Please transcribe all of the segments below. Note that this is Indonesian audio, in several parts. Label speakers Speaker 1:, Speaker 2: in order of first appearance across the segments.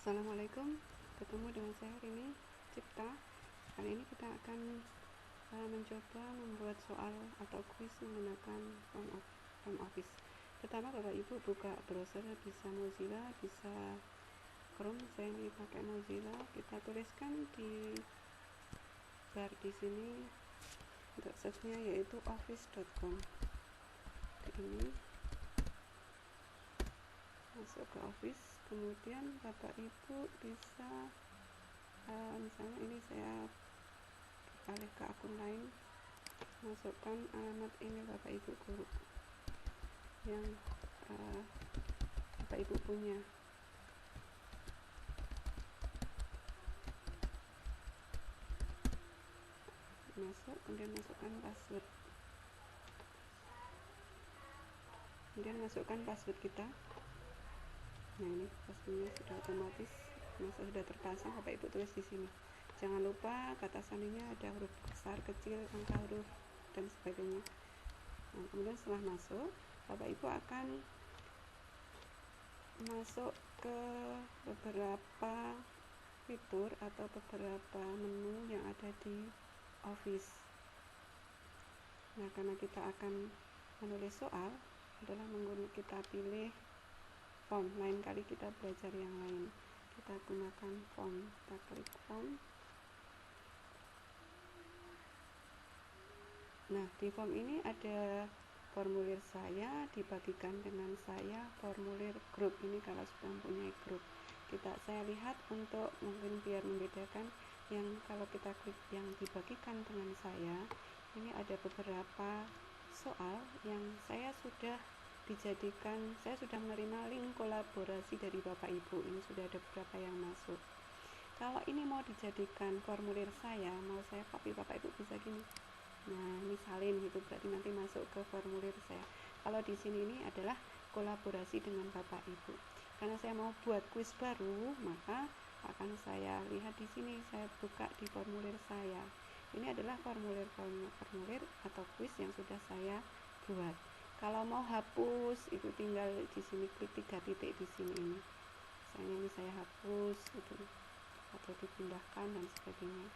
Speaker 1: Assalamualaikum, ketemu dengan saya hari ini Cipta. Kali ini kita akan mencoba membuat soal atau kuis menggunakan Form Office. Pertama, Bapak Ibu buka browser, bisa Mozilla, bisa Chrome. Saya ini pakai Mozilla. Kita tuliskan di bar di sini untuk search-nya yaitu office.com. Ini masuk ke Office, kemudian Bapak Ibu bisa misalnya ini saya alih ke akun lain, masukkan alamat email Bapak Ibu guru yang Bapak Ibu punya. Masuk, kemudian masukkan password, kemudian masukkan password kita. Nah, ini passwordnya sudah otomatis sudah terpasang. Bapak Ibu tulis di sini. Jangan lupa kata sandinya ada huruf besar, kecil, angka huruf dan sebagainya. Nah, kemudian setelah masuk, Bapak Ibu akan masuk ke beberapa fitur atau beberapa menu yang ada di Office. Nah, karena kita akan menulis soal adalah kita pilih form. Lain kali kita belajar yang lain, kita gunakan form. Kita klik form. Nah, di form ini ada formulir saya, dibagikan dengan saya, formulir grup. Ini kalau sudah mempunyai grup. Saya lihat untuk mungkin biar membedakan, yang kalau kita klik yang dibagikan dengan saya, ini ada beberapa soal yang saya sudah menerima link kolaborasi dari Bapak Ibu. Ini sudah ada beberapa yang masuk. Kalau ini mau dijadikan formulir saya, mau saya copy, Bapak Ibu bisa gini. Nah, ini salin gitu, berarti nanti masuk ke formulir saya. Kalau di sini ini adalah kolaborasi dengan Bapak Ibu. Karena saya mau buat kuis baru, maka akan saya lihat di sini, saya buka di formulir saya. Ini adalah formulir atau kuis yang sudah saya buat. Kalau mau hapus, itu tinggal di sini klik 3 titik di sini ini. Misalnya ini saya hapus gitu, atau dipindahkan dan sebagainya.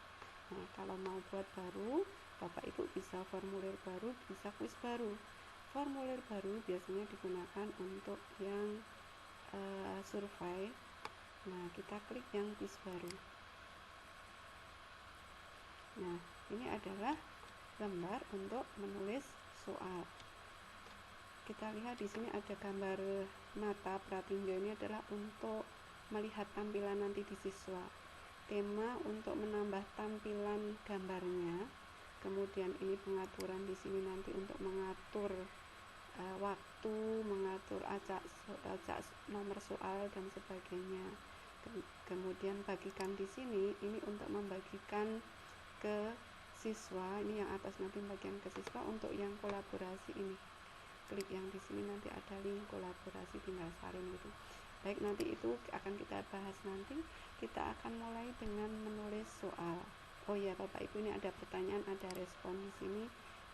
Speaker 1: Nah, kalau mau buat baru, Bapak Ibu bisa formulir baru, bisa kuis baru. Formulir baru biasanya digunakan untuk yang survei. Nah, kita klik yang kuis baru. Nah, ini adalah lembar untuk menulis soal. Kita lihat di sini ada gambar mata pratinjo. Ini adalah untuk melihat tampilan nanti di siswa. Tema untuk menambah tampilan gambarnya. Kemudian ini pengaturan di sini nanti untuk mengatur waktu, mengatur acak nomor soal dan sebagainya. Kemudian bagikan di sini, ini untuk membagikan ke siswa. Ini yang atas nanti bagian ke siswa. Untuk yang kolaborasi ini, klik yang di sini nanti ada link kolaborasi, tinggal salin gitu. Baik, nanti itu akan kita bahas nanti. Kita akan mulai dengan menulis soal. Oh ya, Bapak Ibu, ini ada pertanyaan, ada respon di sini.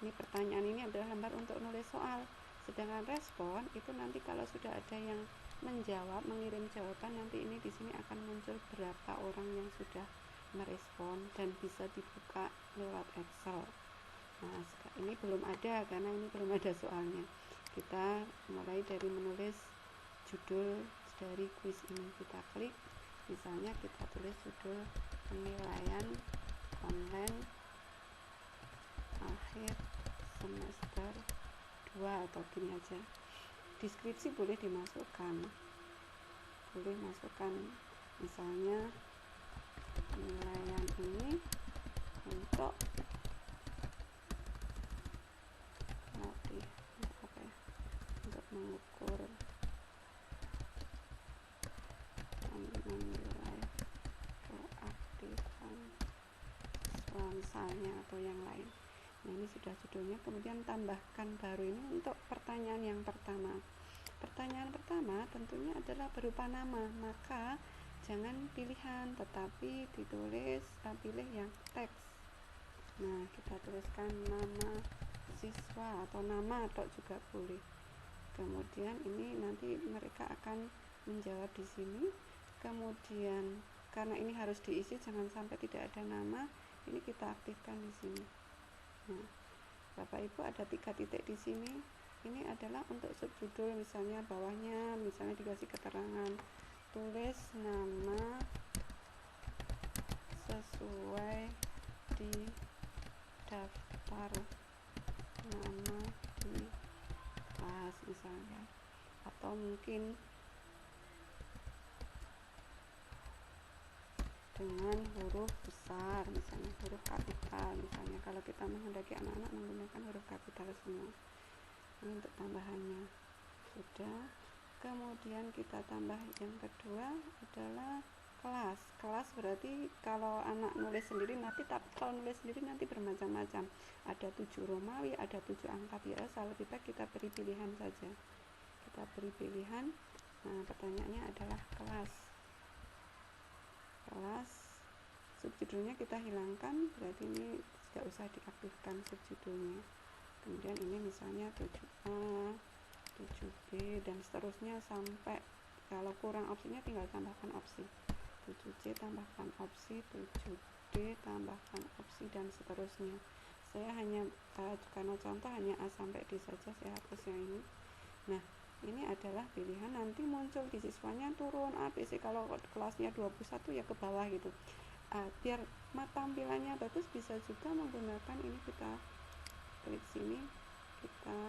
Speaker 1: Ini pertanyaan ini adalah lembar untuk nulis soal. Sedangkan respon itu nanti kalau sudah ada yang menjawab, mengirim jawaban, nanti ini di sini akan muncul berapa orang yang sudah merespon dan bisa dibuka lewat Excel. Nah, ini belum ada karena ini belum ada soalnya. Kita mulai dari menulis judul dari kuis ini. Kita klik, misalnya kita tulis judul penilaian online akhir semester 2 atau gini aja. Deskripsi boleh dimasukkan, boleh masukkan misalnya penilaian ini untuk untuk mengukur menilai keaktifan misalnya atau yang lain. Nah, ini sudah judulnya. Kemudian tambahkan baru ini untuk pertanyaan yang pertama. Pertanyaan pertama tentunya adalah berupa nama, maka jangan pilihan tetapi ditulis pilih yang teks. Nah, kita tuliskan nama siswa atau nama atau juga boleh. Kemudian ini nanti mereka akan menjawab di sini. Kemudian karena ini harus diisi, jangan sampai tidak ada nama, ini kita aktifkan di sini. Nah, Bapak Ibu ada 3 titik di sini. Ini adalah untuk subjudul, misalnya bawahnya misalnya dikasih keterangan tulis nama sesuai di daftar nama di kelas misalnya, atau mungkin dengan huruf besar, misalnya huruf kapital, misalnya kalau kita menghendaki anak-anak menggunakan huruf kapital semua. Ini untuk tambahannya sudah. Kemudian kita tambah yang kedua adalah kelas. Kelas berarti kalau anak nulis sendiri nanti, tapi kalau nulis sendiri nanti bermacam-macam, ada 7 Romawi, ada 7 angka biasa. Lebih baik kita beri pilihan saja, kita beri pilihan. Nah, pertanyaannya adalah kelas. Subjudulnya kita hilangkan, berarti ini tidak usah diaktifkan subjudulnya. Kemudian ini misalnya 7A, 7B dan seterusnya, sampai kalau kurang opsinya tinggal tambahkan opsi. 7C tambahkan opsi, 7D tambahkan opsi, dan seterusnya. Saya hanya karena contoh hanya A sampai D saja, saya hapus yang ini. Nah, ini adalah pilihan, nanti muncul di siswanya turun A, B, C. Kalau kelasnya 21 ya ke bawah gitu. Biar tampilannya bagus, bisa juga menggunakan ini, kita klik sini, kita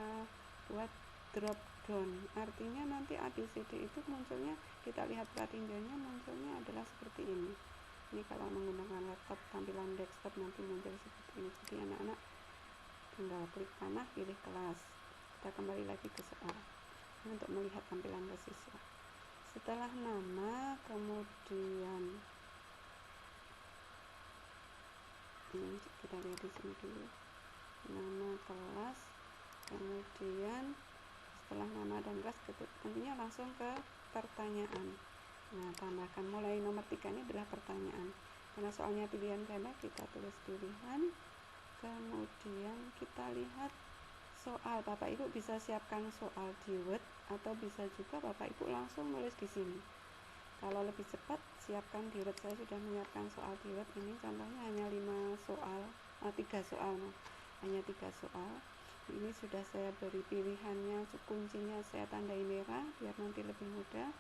Speaker 1: buat drop down, artinya nanti A, B, C, D itu munculnya, kita lihat pratinjanya munculnya adalah seperti ini. Ini kalau menggunakan laptop, tampilan desktop nanti muncul seperti ini. Jadi anak-anak tinggal klik panah, pilih kelas. Kita kembali lagi ke soal untuk melihat tampilan ke siswa. Setelah nama, kemudian kita lihat di sini dulu, nama kelas, kemudian setelah nama dan kelas tentunya langsung ke pertanyaan. Nah, tambahkan mulai nomor 3 ini adalah pertanyaan, karena soalnya pilihan ganda, kita tulis pilihan, kemudian kita lihat soal. Bapak Ibu bisa siapkan soal di Word, atau bisa juga Bapak Ibu langsung nulis di sini. Kalau lebih cepat, siapkan di Word. Saya sudah menyiapkan soal di Word. Ini contohnya hanya 3 soal, hanya 3 soal. Ini sudah saya beri pilihannya, kuncinya saya tandai merah biar nanti lebih mudah.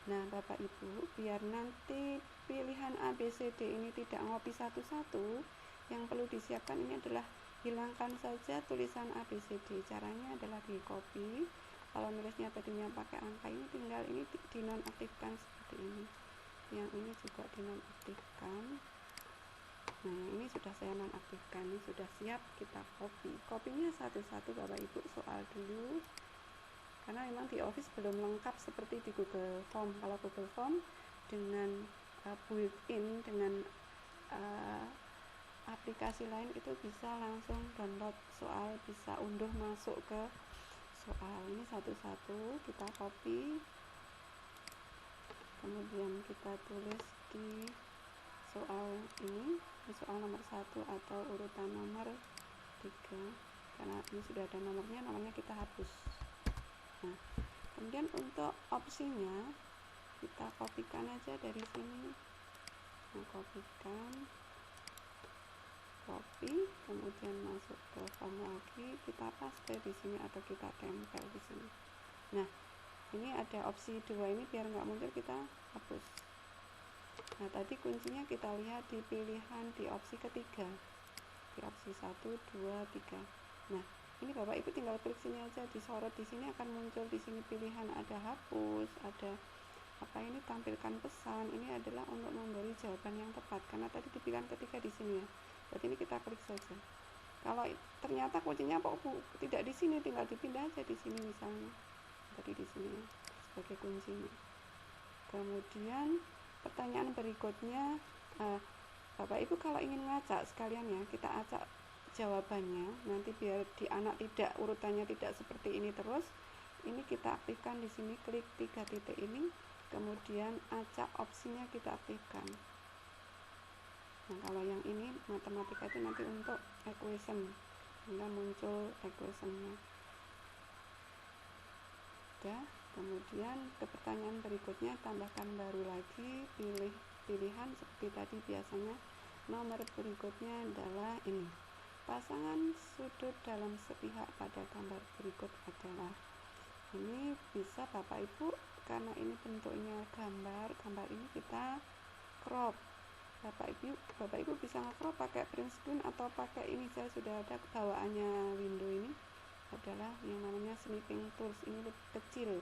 Speaker 1: Nah, Bapak Ibu, biar nanti pilihan A, B, C, D ini tidak ngopi satu-satu, yang perlu disiapkan ini adalah hilangkan saja tulisan A, B, C, D. Caranya adalah di copy. Kalau nulisnya tadinya pakai angka, ini tinggal ini dinonaktifkan seperti ini. Yang ini juga dinonaktifkan. Nah, yang ini sudah saya nonaktifkan, ini sudah siap, kita copy. Kopinya satu-satu Bapak Ibu soal dulu, karena memang di Office belum lengkap seperti di Google Form. Kalau Google Form dengan built-in, dengan aplikasi lain itu bisa langsung download soal, bisa unduh masuk ke soal. Ini satu-satu kita copy, kemudian kita tulis di soal ini soal nomor 1 atau urutan nomor 3, karena ini sudah ada nomornya kita hapus. Nah, kemudian untuk opsinya kita kopikan aja dari sini. Nah, copy, kemudian masuk ke form lagi, kita paste di sini atau kita tempel di sini. Nah, ini ada opsi 2 ini, biar nggak muncul kita hapus. Nah, tadi kuncinya kita lihat di pilihan di opsi ketiga, di opsi 1, 2, 3. Nah, ini Bapak Ibu tinggal klik sini aja, disorot di sini akan muncul di sini pilihan, ada hapus, ada apa ini, tampilkan pesan. Ini adalah untuk memberi jawaban yang tepat, karena tadi di pilihan ketiga di sini ya. Berarti ini kita klik saja. Kalau ternyata kuncinya kok tidak di sini, tinggal dipindah aja di sini misalnya. Tadi di sini sebagai kuncinya. Kemudian pertanyaan berikutnya, Bapak Ibu kalau ingin ngacak sekalian ya, kita acak jawabannya, nanti biar di anak tidak urutannya tidak seperti ini terus. Ini kita aktifkan di sini, klik 3 titik ini, kemudian acak opsinya kita aktifkan. Nah, kalau yang ini matematika itu nanti untuk equation, sehingga muncul equationnya. Udah. Kemudian ke pertanyaan berikutnya, tambahkan baru lagi, pilih pilihan seperti tadi biasanya. Nomor berikutnya adalah ini, pasangan sudut dalam sepihak pada gambar berikut adalah. Ini bisa Bapak Ibu, karena ini bentuknya gambar ini kita crop. Bapak Ibu bisa nge-crop pakai print screen atau pakai ini, saya sudah ada bawaannya window ini adalah yang namanya snipping tools. Ini lebih kecil,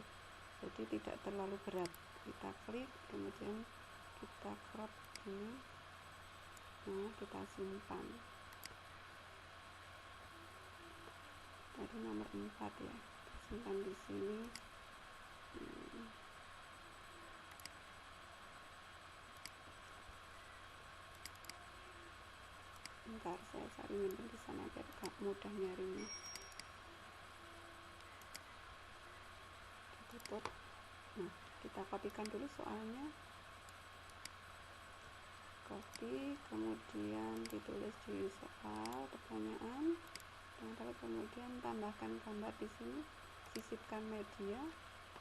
Speaker 1: jadi tidak terlalu berat. Kita klik, kemudian kita crop ini. Nah, kita simpan. Tadi nomor 4 ya, simpan di sini. Bentar, saya cari nyimpen di sana biar mudah nyarinya. Tutup. Nah, kita kopikan dulu soalnya. Copy, kemudian ditulis di soal pertanyaan. Kemudian tambahkan gambar di sini, sisipkan media.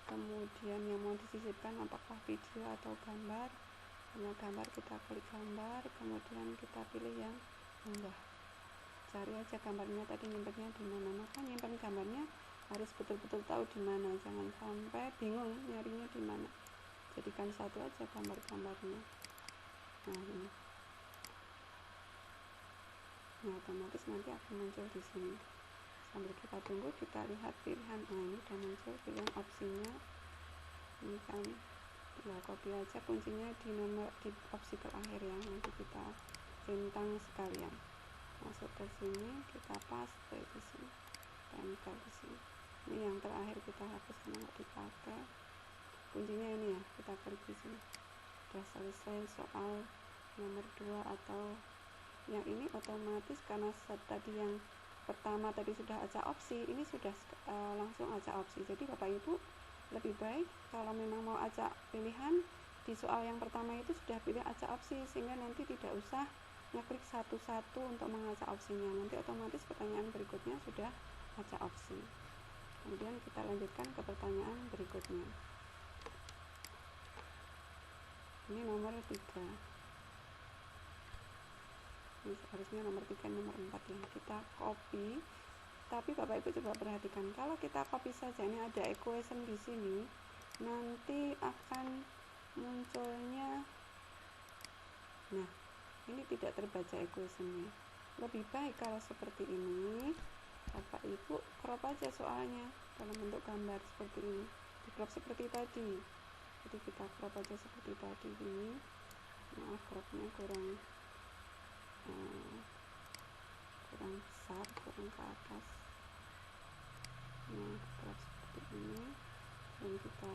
Speaker 1: Kemudian yang mau disisipkan apakah video atau gambar. Karena gambar, kita klik gambar, kemudian kita pilih yang unggah. Cari aja gambarnya tadi nyimpennya di mana. Maka nyimpen gambarnya harus betul-betul tahu di mana, jangan sampai bingung nyarinya di mana. Jadikan satu aja gambar-gambarnya. Nah, ini. Nah, otomatis nanti akan muncul di sini. Sambil kita tunggu, kita lihat pilihan. Nah, ini sudah muncul pilihan opsinya. Ini kan tinggal copy aja, kuncinya di opsi terakhir ya, nanti kita centang sekalian. Masuk ke sini, kita paste di sini, tempel di sini. Ini yang terakhir kita hapus karena nggak dipakai. Kuncinya ini ya, kita klik di sini. Sudah selesai soal nomor 2 atau yang ini otomatis karena tadi yang pertama tadi sudah acak opsi, ini sudah langsung acak opsi. Jadi Bapak Ibu lebih baik kalau memang mau acak pilihan di soal yang pertama itu sudah pilih acak opsi, sehingga nanti tidak usah ngeklik satu-satu untuk mengacak opsinya. Nanti otomatis pertanyaan berikutnya sudah acak opsi. Kemudian kita lanjutkan ke pertanyaan berikutnya. Ini nomor 3. Ini harusnya nomor 3, nomor 4 ya. Kita copy. Tapi Bapak Ibu coba perhatikan, kalau kita copy saja, ini ada equation di sini, nanti akan munculnya. Nah, ini tidak terbaca equationnya. Lebih baik kalau seperti ini, Bapak Ibu crop aja soalnya dalam bentuk gambar seperti ini, di crop seperti tadi. Jadi kita crop aja seperti tadi ini. Maaf, cropnya kurang besar, kurang ke atas. Nah, crop seperti ini, dan kita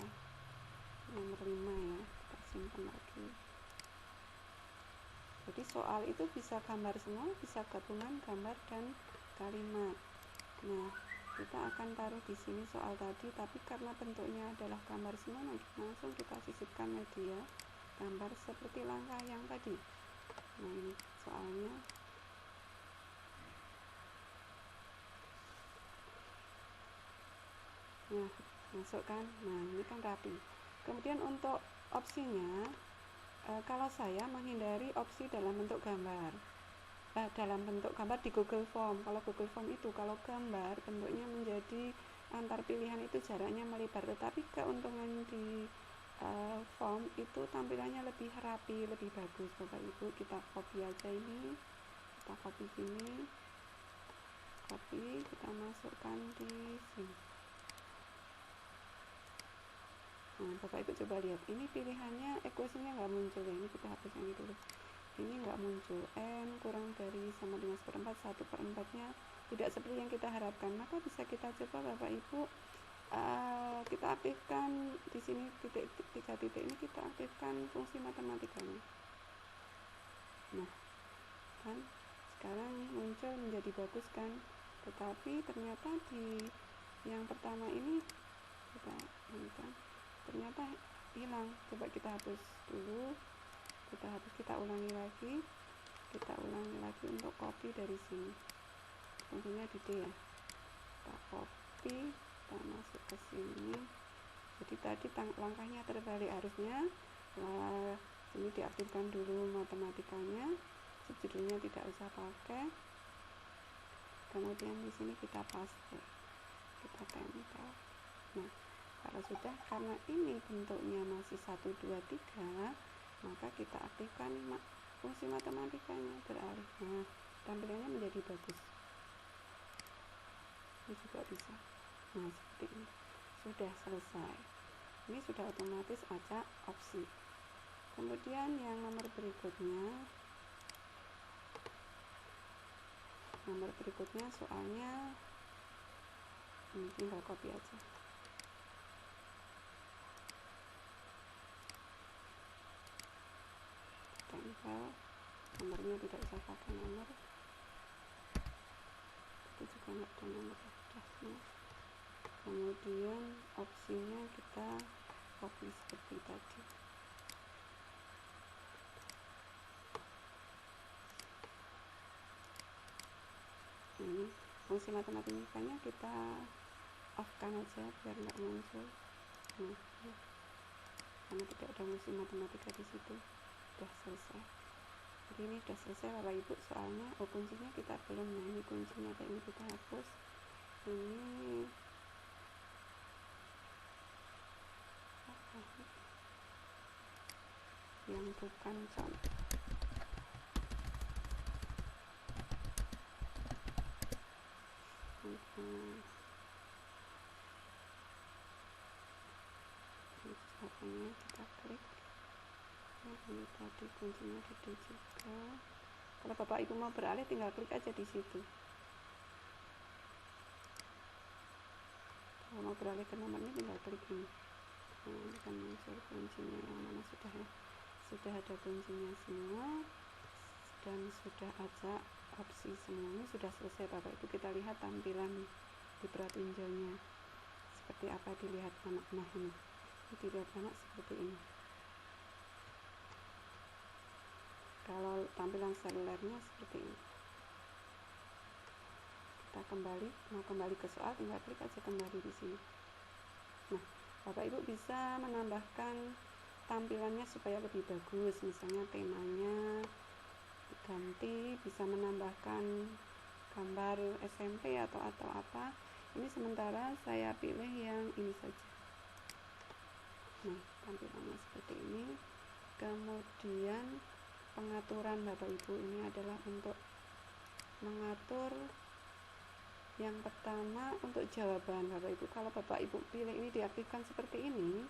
Speaker 1: nomor 5 ya, kita simpan lagi. Jadi soal itu bisa gambar semua, bisa gabungan gambar dan kalimat. Nah, kita akan taruh di sini soal tadi, tapi karena bentuknya adalah gambar semua, langsung kita sisipkan media gambar seperti langkah yang tadi. Nah, ini soalnya. Nah, masukkan. Nah, ini kan rapi. Kemudian untuk opsinya, kalau saya menghindari opsi dalam bentuk gambar. Dalam bentuk gambar di Google Form. Kalau Google Form itu, kalau gambar bentuknya menjadi antar pilihan itu jaraknya melebar. Tetapi keuntungan di form itu tampilannya lebih rapi, lebih bagus. Bapak Ibu, kita copy aja ini. Kita copy gini. Copy, kita masukkan di sini. Nah, Bapak Ibu coba lihat, ini pilihannya equationnya nggak muncul ya. Ini kita hapus yang ini dulu. Ini nggak muncul, n kurang dari sama dengan 1/4, 1/4-nya tidak seperti yang kita harapkan. Maka bisa kita coba Bapak Ibu, kita aktifkan di sini titik 3 titik ini, kita aktifkan fungsi matematikanya. Nah, kan sekarang muncul menjadi bagus kan. Tetapi ternyata di yang pertama ini kita kan, ternyata hilang. Coba kita hapus dulu, kita ulangi lagi untuk copy dari sini. Tentunya di D ya. Kita copy, kita masuk ke sini. Jadi tadi langkahnya terbalik, harusnya ini diaktifkan dulu matematikanya, judulnya tidak usah pakai, kemudian di sini kita paste, kita tempel. Nah, kalau sudah, karena ini bentuknya masih 1, 2, 3, maka kita aktifkan fungsi matematikanya, beralih. Nah, tampilannya menjadi bagus. Ini juga bisa. Nah, seperti ini. Sudah selesai. Ini sudah otomatis acak opsi. Kemudian yang nomor berikutnya soalnya ini tinggal copy aja. Tempel, nomornya tidak usah pakai nomor, itu juga nggak ada nomor dasnya. Kemudian opsinya kita copy seperti tadi. Ini fungsi matematikanya kita off-kan aja biar nggak muncul. Nah, karena tidak ada fungsi matematika di situ. Sudah selesai. Jadi ini sudah selesai Bapak Ibu soalnya. Kuncinya kita belum. Nah, ini kuncinya, ini kita hapus. Ini yang bukan contoh. Contohnya kita klik. Nah, ini tadi kuncinya ada juga. Kalau Bapak Ibu mau beralih, tinggal klik aja di situ. Kalau mau beralih ke nomor ini, tinggal klik ini. Nah, ini kan muncul kuncinya yang mana sudah ada kuncinya semua, dan sudah ada opsi semua. Ini sudah selesai Bapak Ibu. Kita lihat tampilan di pratinjaunya seperti apa dilihat anak. Nah, ini dilihat anak seperti ini. Kalau tampilan selulernya seperti ini. Kita mau kembali ke soal, tinggal klik aja kembali di sini. Nah, Bapak Ibu bisa menambahkan tampilannya supaya lebih bagus, misalnya temanya ganti, bisa menambahkan gambar SMP atau apa. Ini sementara saya pilih yang ini saja. Nah, tampilannya seperti ini. Kemudian pengaturan Bapak Ibu ini adalah untuk mengatur yang pertama untuk jawaban Bapak Ibu. Kalau Bapak Ibu pilih ini diaktifkan seperti ini,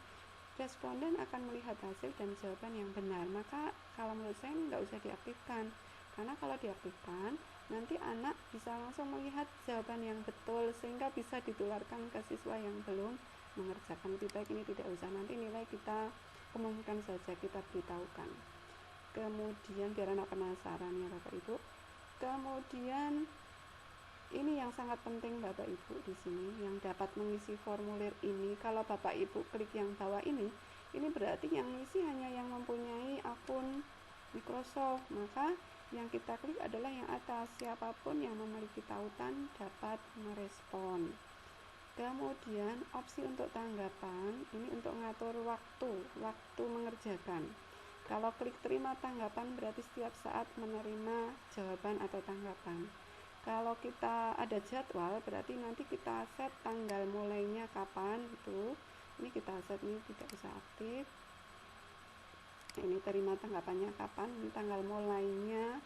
Speaker 1: responden akan melihat hasil dan jawaban yang benar. Maka kalau menurut saya nggak usah diaktifkan, karena kalau diaktifkan nanti anak bisa langsung melihat jawaban yang betul sehingga bisa ditularkan ke siswa yang belum mengerjakan. Lebih baik ini tidak usah, nanti nilai kita umumkan saja, kita beritahukan. Kemudian biar anak penasaran ya Bapak Ibu. Kemudian ini yang sangat penting Bapak Ibu di sini yang dapat mengisi formulir ini. Kalau Bapak Ibu klik yang bawah ini berarti yang ngisi hanya yang mempunyai akun Microsoft. Maka yang kita klik adalah yang atas, siapapun yang memiliki tautan dapat merespon. Kemudian opsi untuk tanggapan ini untuk mengatur waktu mengerjakan. Kalau klik terima tanggapan berarti setiap saat menerima jawaban atau tanggapan. Kalau kita ada jadwal berarti nanti kita set tanggal mulainya kapan gitu. Ini kita set, ini tidak usah aktif. Nah, ini terima tanggapannya kapan, ini tanggal mulainya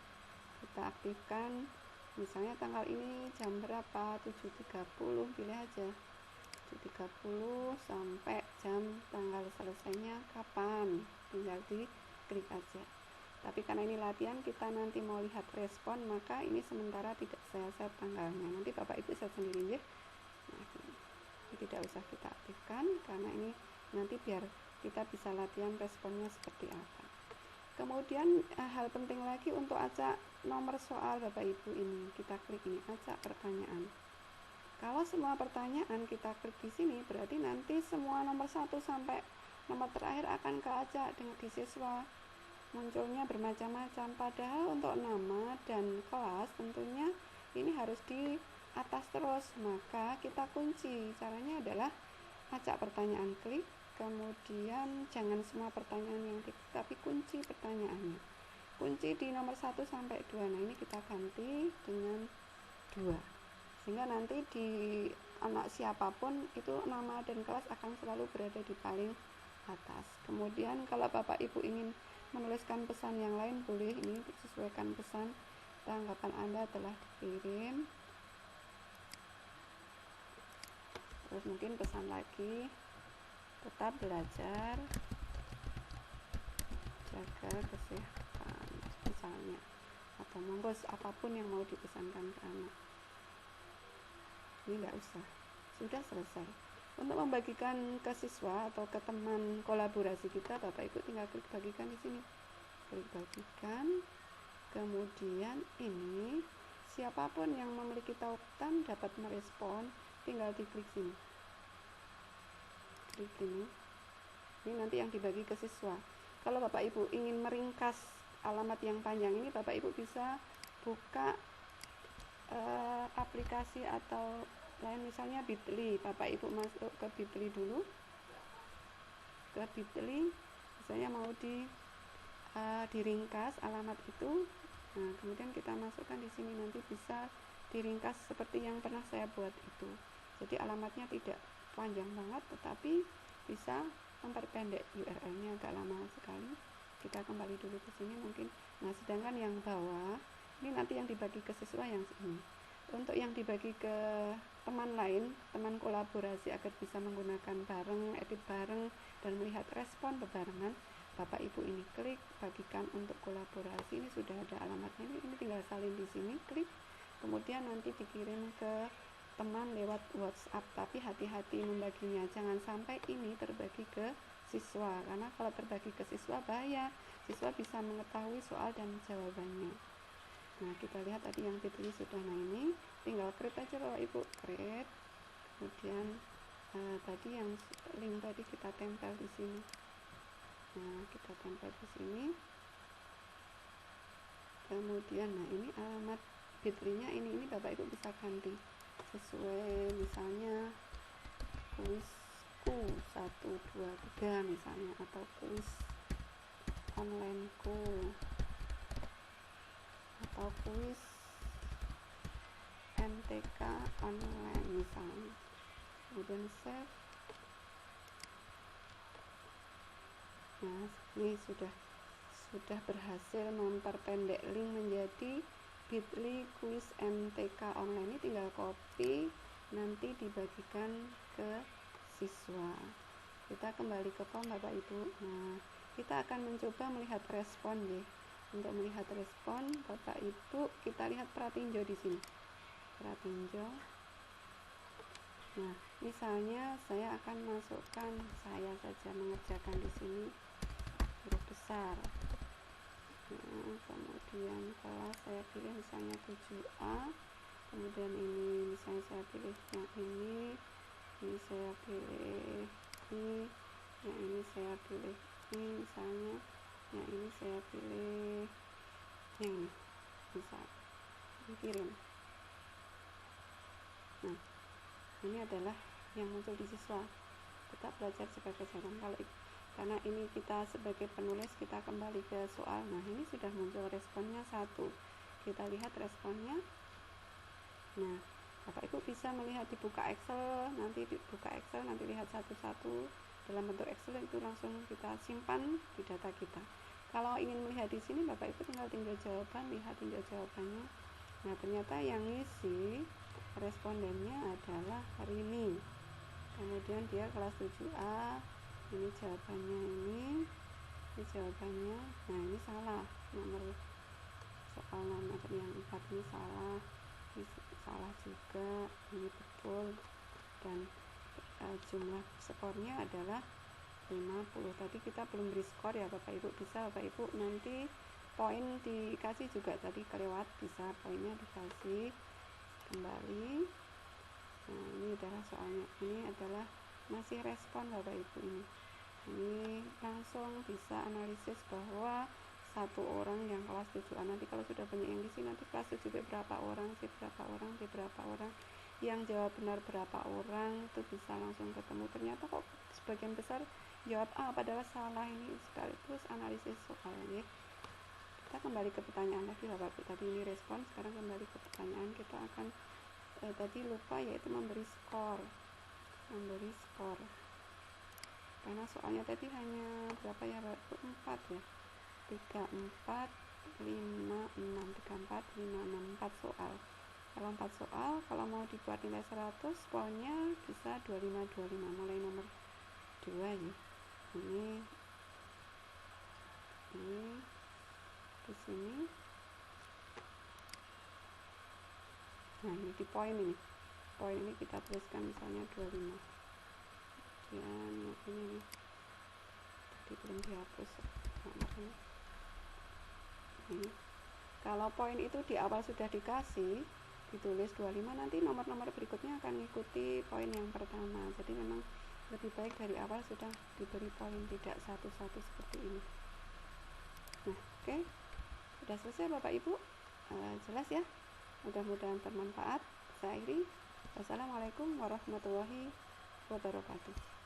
Speaker 1: kita aktifkan. Misalnya tanggal ini jam berapa, 7.30, pilih aja 7.30 sampai jam tanggal selesainya kapan, tinggal diklik aja. Tapi karena ini latihan, kita nanti mau lihat respon, maka ini sementara tidak saya set tanggalnya, nanti Bapak Ibu set sendiri ya. Nah, ini tidak usah kita aktifkan karena ini nanti biar kita bisa latihan responnya seperti apa. Kemudian hal penting lagi untuk acak nomor soal Bapak Ibu ini, kita klik ini acak pertanyaan. Kalau semua pertanyaan kita klik di sini berarti nanti semua nomor 1 sampai nomor terakhir akan keacak dengan di siswa. Munculnya bermacam-macam, padahal untuk nama dan kelas tentunya ini harus di atas terus, maka kita kunci. Caranya adalah acak pertanyaan klik, kemudian jangan semua pertanyaan yang diklik, tapi kunci pertanyaannya. Kunci di nomor 1 sampai 2. Nah, ini kita ganti dengan 2. Sehingga nanti di anak siapapun itu nama dan kelas akan selalu berada di paling atas. Kemudian kalau Bapak Ibu ingin menuliskan pesan yang lain, boleh ini disesuaikan pesan. Tanggapan Anda telah dikirim. Terus mungkin pesan lagi, tetap belajar, jaga kesehatan misalnya, atau monggo apapun yang mau dipesankan ke anak. Ini enggak usah, sudah selesai. Untuk membagikan ke siswa atau ke teman kolaborasi kita, Bapak Ibu tinggal klik bagikan di sini. Klik bagikan. Kemudian ini siapapun yang memiliki tautan dapat merespon, tinggal diklik sini. Klik ini. Ini nanti yang dibagi ke siswa. Kalau Bapak Ibu ingin meringkas alamat yang panjang ini, Bapak Ibu bisa buka aplikasi atau lain, misalnya Bitly. Bapak Ibu masuk ke Bitly dulu. Ke Bitly, misalnya mau diringkas alamat itu. Nah, kemudian kita masukkan di sini, nanti bisa diringkas seperti yang pernah saya buat itu. Jadi alamatnya tidak panjang banget, tetapi bisa memperpendek URL-nya, agak lama sekali. Kita kembali dulu ke sini mungkin. Nah, sedangkan yang bawah ini nanti yang dibagi ke siswa yang ini. Untuk yang dibagi ke teman lain, teman kolaborasi agar bisa menggunakan bareng, edit bareng, dan melihat respon bebarengan, Bapak Ibu ini klik bagikan untuk kolaborasi. Ini sudah ada alamatnya, ini tinggal salin di sini, klik. Kemudian nanti dikirim ke teman lewat WhatsApp, tapi hati-hati membaginya, jangan sampai ini terbagi ke siswa, karena kalau terbagi ke siswa bahaya, siswa bisa mengetahui soal dan jawabannya. Nah, kita lihat tadi yang ditulis sudah. Nah, ini tinggal create aja Bapak Ibu, create. Kemudian tadi yang link tadi kita tempel di sini. Nah, kita tempel di sini. Kemudian nah ini alamat Bitly-nya ini Bapak Ibu bisa ganti sesuai, misalnya kuisku 123 misalnya, atau kuis onlineku, atau kuis MTK online misalnya. Kemudian save. Nah, ini sudah berhasil memperpendek link menjadi Bitly kuis MTK online. Ini tinggal copy, nanti dibagikan ke siswa. Kita kembali ke form Bapak Ibu. Nah, kita akan mencoba melihat respon ya. Untuk melihat respon Bapak Ibu, kita lihat pratinjo di sini. Pratinjo. Nah, misalnya saya akan masukkan, saya saja mengerjakan di sini huruf besar. Nah, kemudian kelas saya pilih misalnya 7A, kemudian ini misalnya saya pilih yang ini saya pilih ini, yang ini saya pilih ini, misalnya yang ini saya pilih yang ini, bisa kirim. Nah, ini adalah yang muncul di siswa. Tetap belajar jaga kesehatan. Karena ini kita sebagai penulis, kita kembali ke soal. Nah, ini sudah muncul responnya 1. Kita lihat responnya. Nah, Bapak Ibu bisa melihat, dibuka Excel, nanti lihat satu-satu dalam bentuk Excel, itu langsung kita simpan di data kita. Kalau ingin melihat di sini, Bapak Ibu tinggal jawaban, lihat tinggal jawabannya. Nah, ternyata yang ngisi respondennya adalah Rini. Kemudian dia kelas 7A. Ini jawabannya, ini jawabannya. Nah, ini salah, soal nomor yang 4 ini salah, ini salah juga, ini betul, dan jumlah skornya adalah 50. Tadi kita belum beri skor ya Bapak Ibu, bisa Bapak Ibu nanti poin dikasih juga, tadi kelewat, bisa poinnya dikasih kembali. Nah, ini adalah soalnya, ini adalah masih respon Bapak Ibu. Ini langsung bisa analisis bahwa satu orang yang kelas 7A, nanti kalau sudah banyak yang di sini, nanti kelas 7B berapa orang, C berapa orang, D berapa orang. yang jawab benar berapa orang, itu bisa langsung ketemu. Ternyata kok sebagian besar jawab A padahal salah. Ini sekaligus analisis soal ya. Kita kembali ke pertanyaan lagi Bapak Ibu. Tadi ini respon, sekarang kembali ke pertanyaan. Kita akan tadi lupa yaitu memberi skor. Karena soalnya tadi hanya berapa ya Bapak Ibu? 4 ya. 3, 4, 5, 6, 3, 4, 5, 6, 4 soal. Kalau 4 soal, kalau mau dibuat nilai 100, poinnya bisa 25, mulai nomor 2 ya. Ini di sini. Nah, ini di poin ini. Poin ini kita tuliskan misalnya 25. Kemudian ini tadi belum dihapus. Ini. Kalau poin itu di awal sudah dikasih, ditulis 25, nanti nomor-nomor berikutnya akan mengikuti poin yang pertama. Jadi memang lebih baik dari awal sudah diberi poin, tidak satu-satu seperti ini. Nah, oke. Sudah selesai Bapak Ibu. Jelas ya? Mudah-mudahan bermanfaat. Saya akhiri. Wassalamualaikum warahmatullahi wabarakatuh.